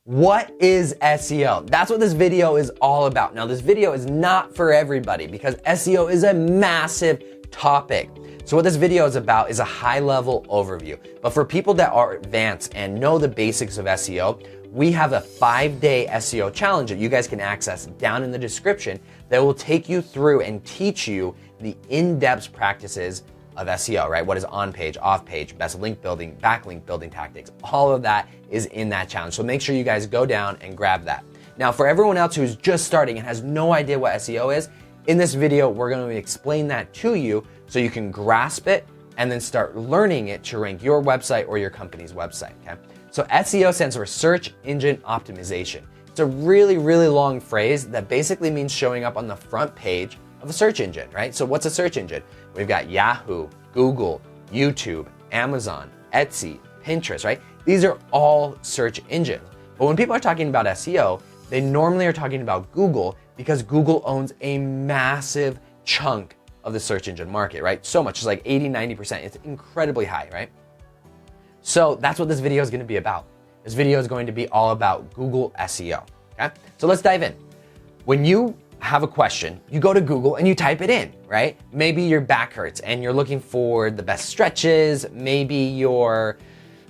What is SEO? That's what this video is all about. Now, this video is not for everybody because SEO is a massive topic. So what this video is about is a high-level overview. But for people that are advanced and know the basics of SEO, we have a 5-day SEO challenge that you guys can access down in the description that will take you through and teach you the in-depth practices of SEO, right? What is on page, off page, best link building, backlink building tactics. All of that is in that challenge. So make sure you guys go down and grab that. Now, for everyone else who's just starting and has no idea what SEO is, in this video, we're going to explain that to you so you can grasp it and then start learning it to rank your website or your company's website, okay? So SEO stands for Search Engine Optimization. It's a really, really long phrase that basically means showing up on the front page of a search engine, right? So what's a search engine? We've got Yahoo, Google, YouTube, Amazon, Etsy, Pinterest, right? These are all search engines. But when people are talking about SEO, they normally are talking about Google because Google owns a massive chunk of the search engine market, right? So much, it's like 80, 90%. It's incredibly high, right? So that's what this video is going to be about. This video is going to be all about Google SEO, okay? So let's dive in. When you have a question, you go to Google and you type it in, right? Maybe your back hurts and you're looking for the best stretches. Maybe you're,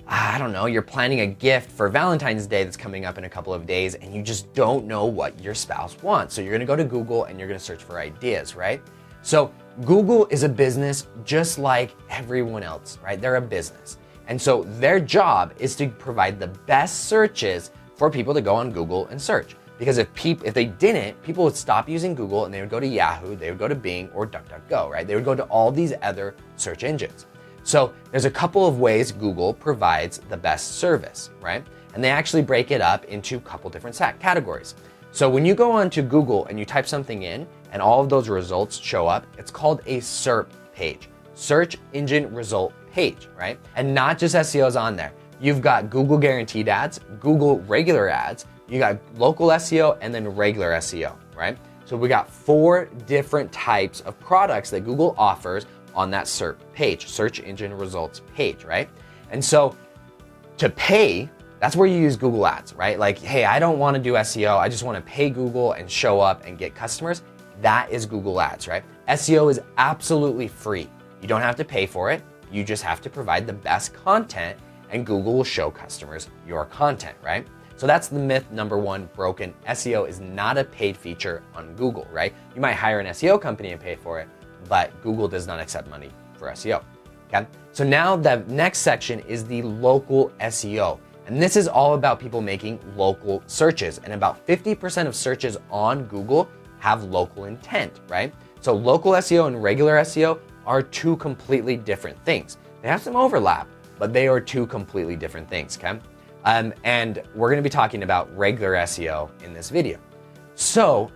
I don't know, you're planning a gift for Valentine's Day that's coming up in a couple of days and you just don't know what your spouse wants. So you're gonna go to Google and you're gonna search for ideas, right? So Google is a business just like everyone else, right? They're a business. And so their job is to provide the best searches for people to go on Google and search. Because if they didn't, people would stop using Google and they would go to Yahoo, they would go to Bing or DuckDuckGo, right? They would go to all these other search engines. So there's a couple of ways Google provides the best service, right? And they actually break it up into a couple different categories. So when you go onto Google and you type something in and all of those results show up, it's called a SERP page, Search Engine Result Page, right? And not just SEOs on there. You've got Google Guaranteed Ads, Google Regular Ads, you got local SEO and then regular SEO, right? So we got 4 different types of products that Google offers on that SERP page, Search Engine Results page, right? And so to pay, that's where you use Google Ads, right? Like, hey, I don't want to do SEO. I just want to pay Google and show up and get customers. That is Google Ads, right? SEO is absolutely free. You don't have to pay for it. You just have to provide the best content and Google will show customers your content, right? So that's the myth number 1 broken. SEO is not a paid feature on Google, right? You might hire an SEO company and pay for it, but Google does not accept money for SEO, okay? So now the next section is the local SEO. And this is all about people making local searches. And about 50% of searches on Google have local intent, right? So local SEO and regular SEO are 2 completely different things. They have some overlap, but they are 2 completely different things, okay? And we're gonna be talking about regular SEO in this video. So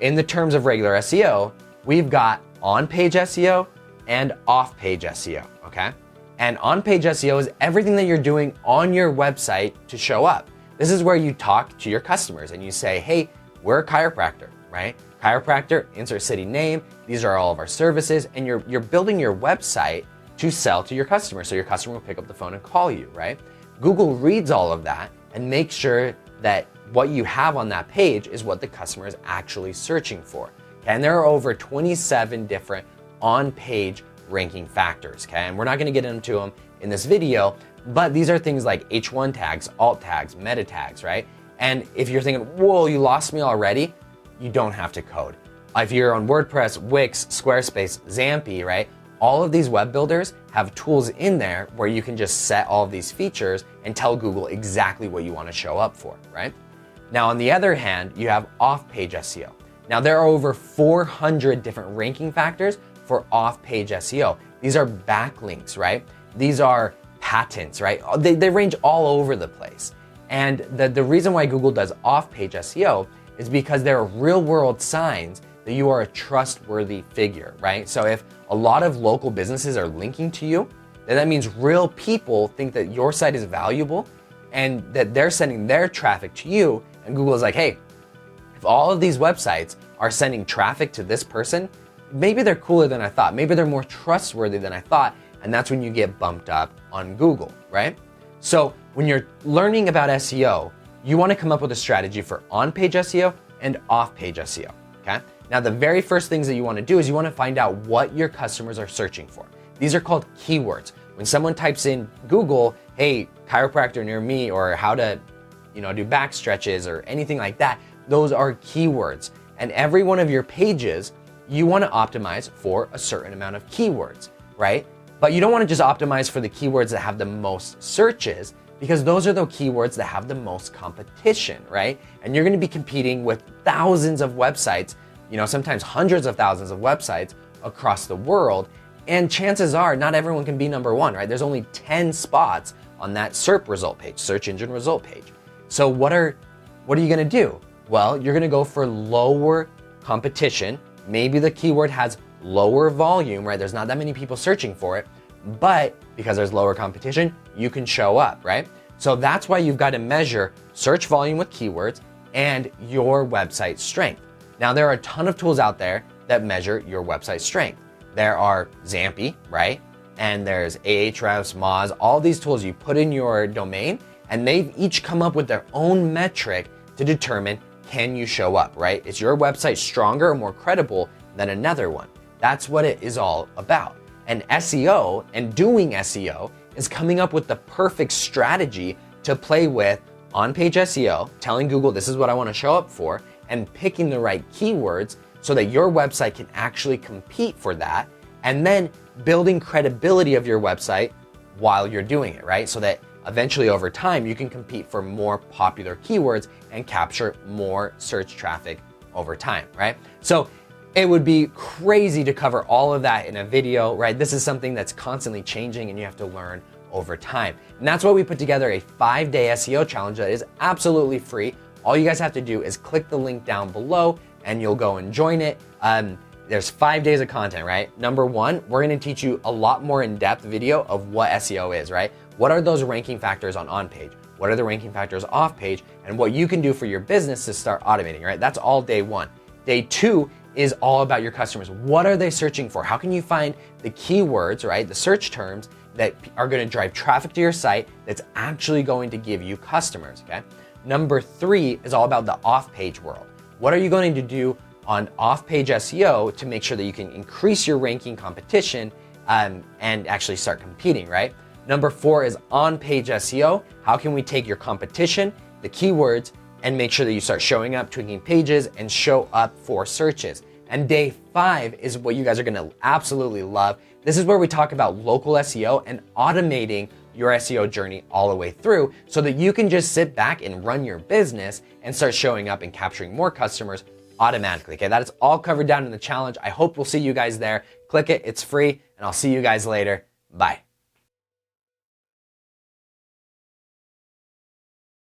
in the terms of regular SEO, we've got on-page SEO and off-page SEO, okay? And on-page SEO is everything that you're doing on your website to show up. This is where you talk to your customers and you say, hey, we're a chiropractor, right? Chiropractor, insert city name, these are all of our services, and you're building your website to sell to your customer. So your customer will pick up the phone and call you, right? Google reads all of that and makes sure that what you have on that page is what the customer is actually searching for. Okay? And there are over 27 different on-page ranking factors, okay? And we're not gonna get into them in this video, but these are things like H1 tags, alt tags, meta tags, right? And if you're thinking, whoa, you lost me already, you don't have to code. If you're on WordPress, Wix, Squarespace, Zampy, right? All of these web builders have tools in there where you can just set all of these features and tell Google exactly what you want to show up for, right? Now, on the other hand, you have off-page SEO. Now, there are over 400 different ranking factors for off-page SEO. These are backlinks, right? These are patents, right? They range all over the place. And the reason why Google does off-page SEO is because there are real-world signs that you are a trustworthy figure, right? So if a lot of local businesses are linking to you, then that means real people think that your site is valuable and that they're sending their traffic to you. And Google is like, hey, if all of these websites are sending traffic to this person, maybe they're cooler than I thought. Maybe they're more trustworthy than I thought. And that's when you get bumped up on Google, right? So when you're learning about SEO, you want to come up with a strategy for on-page SEO and off-page SEO, okay? Now, the very first things that you want to do is you want to find out what your customers are searching for. These are called keywords. When someone types in Google, hey, chiropractor near me, or how to, do back stretches or anything like that, those are keywords. And every one of your pages, you want to optimize for a certain amount of keywords, right? But you don't want to just optimize for the keywords that have the most searches, because those are the keywords that have the most competition, right? And you're going to be competing with thousands of websites, sometimes hundreds of thousands of websites across the world. And chances are not everyone can be number one, right? There's only 10 spots on that SERP result page, search engine result page. So what are you going to do? Well, you're going to go for lower competition. Maybe the keyword has lower volume, right? There's not that many people searching for it, but because there's lower competition, you can show up, right? So that's why you've got to measure search volume with keywords and your website strength. Now, there are a ton of tools out there that measure your website strength. There are Zampi, right? And there's Ahrefs, Moz, all these tools you put in your domain, and they've each come up with their own metric to determine, can you show up, right? Is your website stronger or more credible than another one? That's what it is all about. And SEO and doing SEO is coming up with the perfect strategy to play with on-page SEO, telling Google this is what I want to show up for, and picking the right keywords so that your website can actually compete for that, and then building credibility of your website while you're doing it, right? So that eventually over time, you can compete for more popular keywords and capture more search traffic over time, right? So it would be crazy to cover all of that in a video, right? This is something that's constantly changing and you have to learn over time. And that's why we put together a 5-day SEO challenge that is absolutely free. All you guys have to do is click the link down below and you'll go and join it. There's 5 days of content, right? Number one, we're gonna teach you a lot more in-depth video of what SEO is, right? What are those ranking factors on-page? What are the ranking factors off-page? And what you can do for your business to start automating, right? That's all day one. Day two is all about your customers. What are they searching for? How can you find the keywords, right? The search terms that are gonna drive traffic to your site that's actually going to give you customers, okay? Number three is all about the off-page world. What are you going to do on off-page SEO to make sure that you can increase your ranking competition and actually start competing, right? Number four is on-page SEO. How can we take your competition, the keywords, and make sure that you start showing up, tweaking pages, and show up for searches? And day five is what you guys are gonna absolutely love. This is where we talk about local SEO and automating your SEO journey all the way through so that you can just sit back and run your business and start showing up and capturing more customers automatically, okay? That is all covered down in the challenge. I hope we'll see you guys there. Click it, it's free, and I'll see you guys later. Bye.